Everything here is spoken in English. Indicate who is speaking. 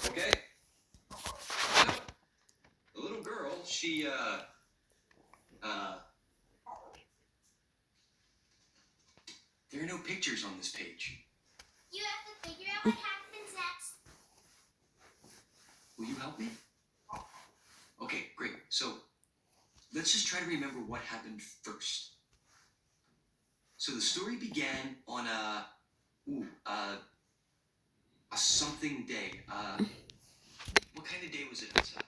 Speaker 1: Okay. The little girl, she, there are no pictures on this page.
Speaker 2: You have to figure out what happens next.
Speaker 1: Will you help me? Okay, great. So, let's just try to remember what happened first. So the story began on a something day. What kind of day was it outside?